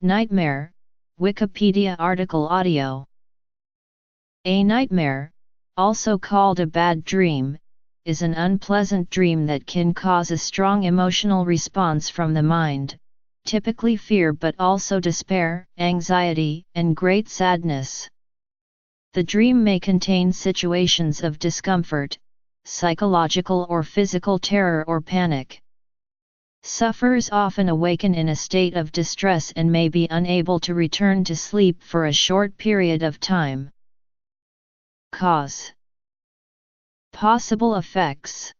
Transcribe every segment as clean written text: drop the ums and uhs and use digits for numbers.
Nightmare, Wikipedia article audio. A nightmare, also called a bad dream, is an unpleasant dream that can cause a strong emotional response from the mind, typically fear but also despair, anxiety, and great sadness. The dream may contain situations of discomfort, psychological or physical terror or panic. Sufferers often awaken in a state of distress and may be unable to return to sleep for a short period of time. Cause. Possible effects.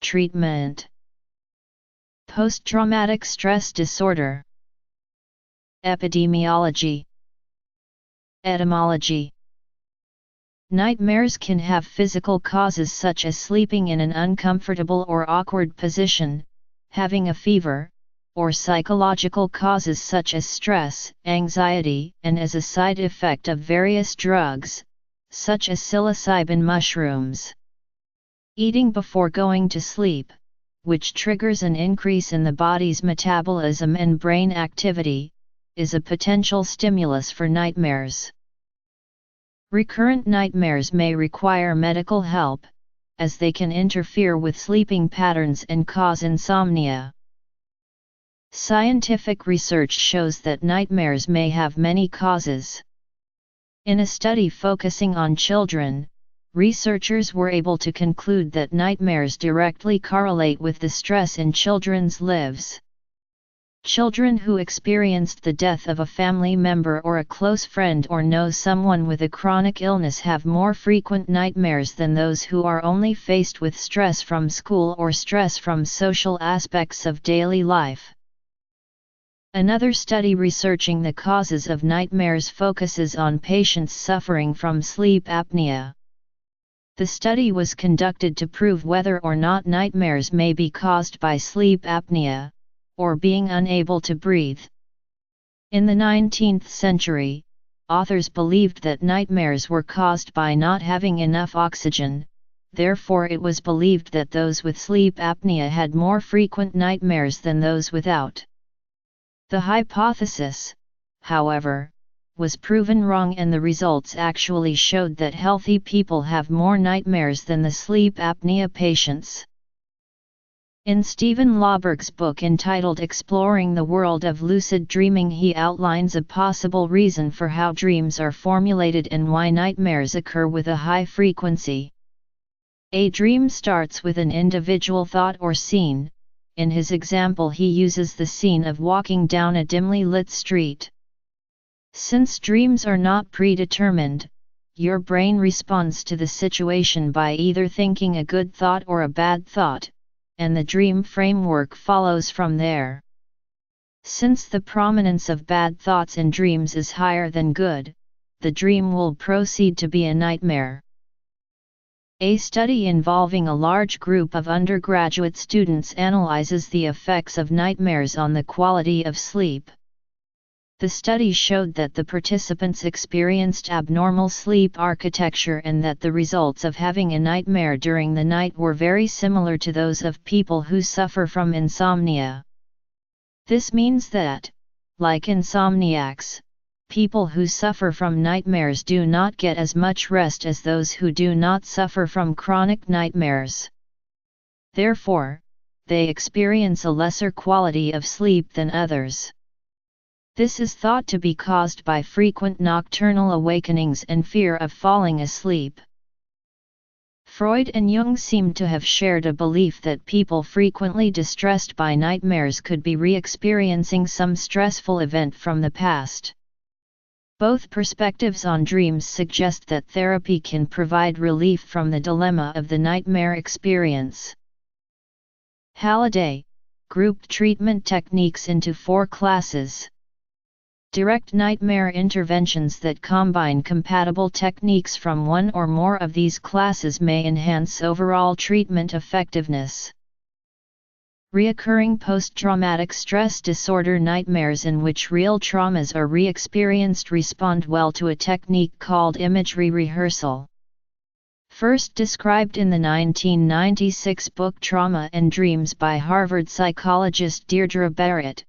Treatment. Post-traumatic stress disorder. Epidemiology. Etymology. Nightmares can have physical causes such as sleeping in an uncomfortable or awkward position, having a fever, or psychological causes such as stress, anxiety, and as a side effect of various drugs, such as psilocybin mushrooms. Eating before going to sleep, which triggers an increase in the body's metabolism and brain activity, is a potential stimulus for nightmares. Recurrent nightmares may require medical help, as they can interfere with sleeping patterns and cause insomnia. Scientific research shows that nightmares may have many causes. In a study focusing on children, researchers were able to conclude that nightmares directly correlate with the stress in children's lives. Children who experienced the death of a family member or a close friend or know someone with a chronic illness have more frequent nightmares than those who are only faced with stress from school or stress from social aspects of daily life. Another study researching the causes of nightmares focuses on patients suffering from sleep apnea. The study was conducted to prove whether or not nightmares may be caused by sleep apnea, or being unable to breathe. In the 19th century, authors believed that nightmares were caused by not having enough oxygen, therefore it was believed that those with sleep apnea had more frequent nightmares than those without. The hypothesis, however, was proven wrong, and the results actually showed that healthy people have more nightmares than the sleep apnea patients. In Stephen Lauberg's book entitled Exploring the World of Lucid Dreaming, he outlines a possible reason for how dreams are formulated and why nightmares occur with a high frequency. A dream starts with an individual thought or scene. In his example, he uses the scene of walking down a dimly lit street. Since dreams are not predetermined, your brain responds to the situation by either thinking a good thought or a bad thought, and the dream framework follows from there. Since the prominence of bad thoughts in dreams is higher than good, the dream will proceed to be a nightmare. A study involving a large group of undergraduate students analyzes the effects of nightmares on the quality of sleep. The study showed that the participants experienced abnormal sleep architecture and that the results of having a nightmare during the night were very similar to those of people who suffer from insomnia. This means that, like insomniacs, people who suffer from nightmares do not get as much rest as those who do not suffer from chronic nightmares. Therefore, they experience a lesser quality of sleep than others. This is thought to be caused by frequent nocturnal awakenings and fear of falling asleep. Freud and Jung seem to have shared a belief that people frequently distressed by nightmares could be re-experiencing some stressful event from the past. Both perspectives on dreams suggest that therapy can provide relief from the dilemma of the nightmare experience. Halliday grouped treatment techniques into 4 classes. Direct nightmare interventions that combine compatible techniques from one or more of these classes may enhance overall treatment effectiveness. Reoccurring post-traumatic stress disorder nightmares in which real traumas are re-experienced respond well to a technique called imagery rehearsal. First described in the 1996 book Trauma and Dreams by Harvard psychologist Deirdre Barrett,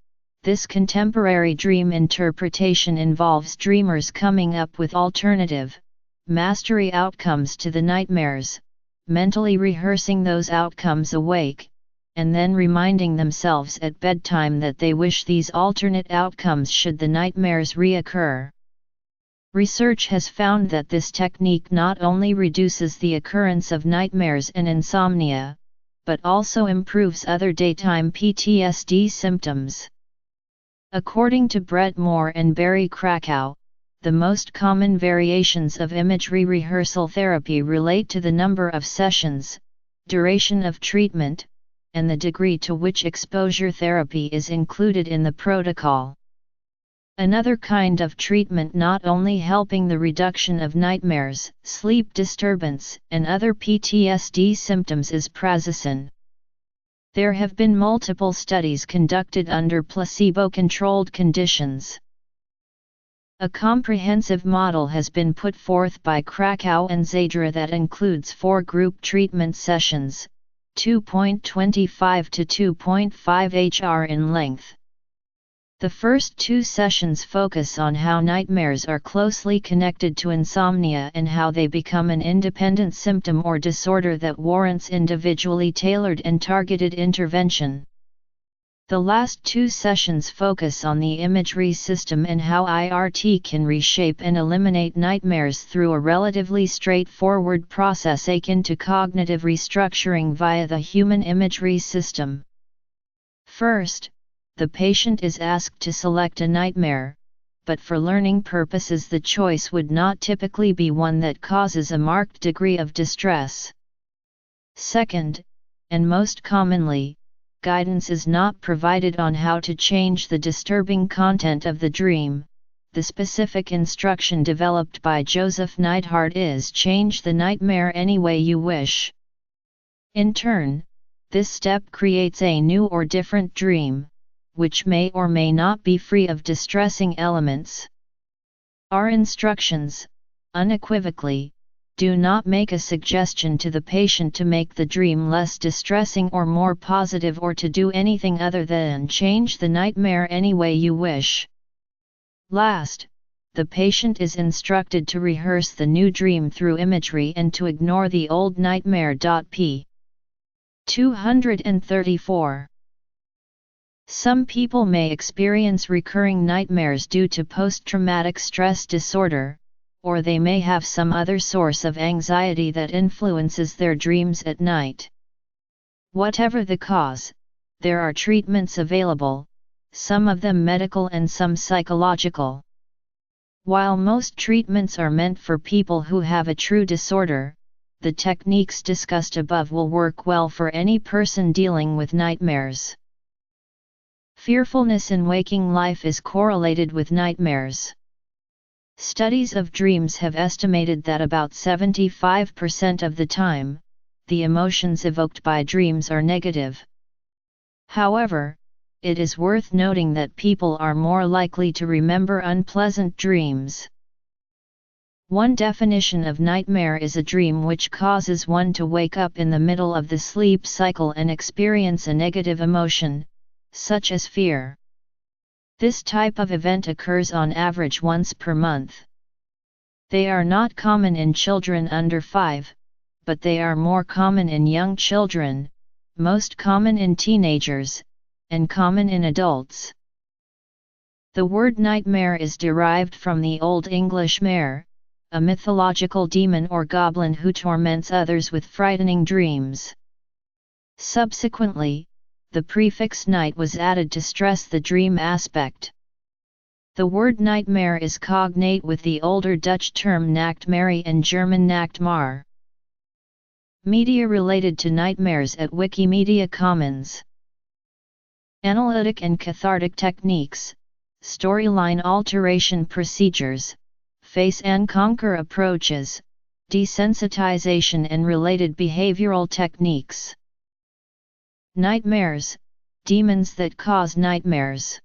This contemporary dream interpretation involves dreamers coming up with alternative, mastery outcomes to the nightmares, mentally rehearsing those outcomes awake, and then reminding themselves at bedtime that they wish these alternate outcomes should the nightmares reoccur. Research has found that this technique not only reduces the occurrence of nightmares and insomnia, but also improves other daytime PTSD symptoms. According to Brett Moore and Barry Krakow, the most common variations of imagery rehearsal therapy relate to the number of sessions, duration of treatment, and the degree to which exposure therapy is included in the protocol. Another kind of treatment not only helping the reduction of nightmares, sleep disturbance, and other PTSD symptoms is prazosin. There have been multiple studies conducted under placebo-controlled conditions. A comprehensive model has been put forth by Krakow and Zadra that includes 4 group treatment sessions, 2.25 to 2.5 hr in length. The first 2 sessions focus on how nightmares are closely connected to insomnia and how they become an independent symptom or disorder that warrants individually tailored and targeted intervention. The last 2 sessions focus on the imagery system and how IRT can reshape and eliminate nightmares through a relatively straightforward process akin to cognitive restructuring via the human imagery system. First, the patient is asked to select a nightmare, but for learning purposes the choice would not typically be one that causes a marked degree of distress. Second, and most commonly, guidance is not provided on how to change the disturbing content of the dream. The specific instruction developed by Joseph Neidhart is change the nightmare any way you wish. In turn, this step creates a new or different dream, which may or may not be free of distressing elements. Our instructions, unequivocally, do not make a suggestion to the patient to make the dream less distressing or more positive or to do anything other than change the nightmare any way you wish. Last, the patient is instructed to rehearse the new dream through imagery and to ignore the old nightmare. P. 234. Some people may experience recurring nightmares due to post-traumatic stress disorder, or they may have some other source of anxiety that influences their dreams at night. Whatever the cause, there are treatments available, some of them medical and some psychological. While most treatments are meant for people who have a true disorder, the techniques discussed above will work well for any person dealing with nightmares. Fearfulness in waking life is correlated with nightmares. Studies of dreams have estimated that about 75% of the time, the emotions evoked by dreams are negative. However, it is worth noting that people are more likely to remember unpleasant dreams. One definition of nightmare is a dream which causes one to wake up in the middle of the sleep cycle and experience a negative emotion, such as fear. This type of event occurs on average once per month. They are not common in children under 5, but they are more common in young children, most common in teenagers, and common in adults. The word nightmare is derived from the Old English mare, a mythological demon or goblin who torments others with frightening dreams. Subsequently, the prefix night was added to stress the dream aspect. The word nightmare is cognate with the older Dutch term nachtmerrie and German Nachtmar. Media related to nightmares at Wikimedia Commons. Analytic and cathartic techniques, storyline alteration procedures, face and conquer approaches, desensitization and related behavioral techniques. Nightmares, demons that cause nightmares.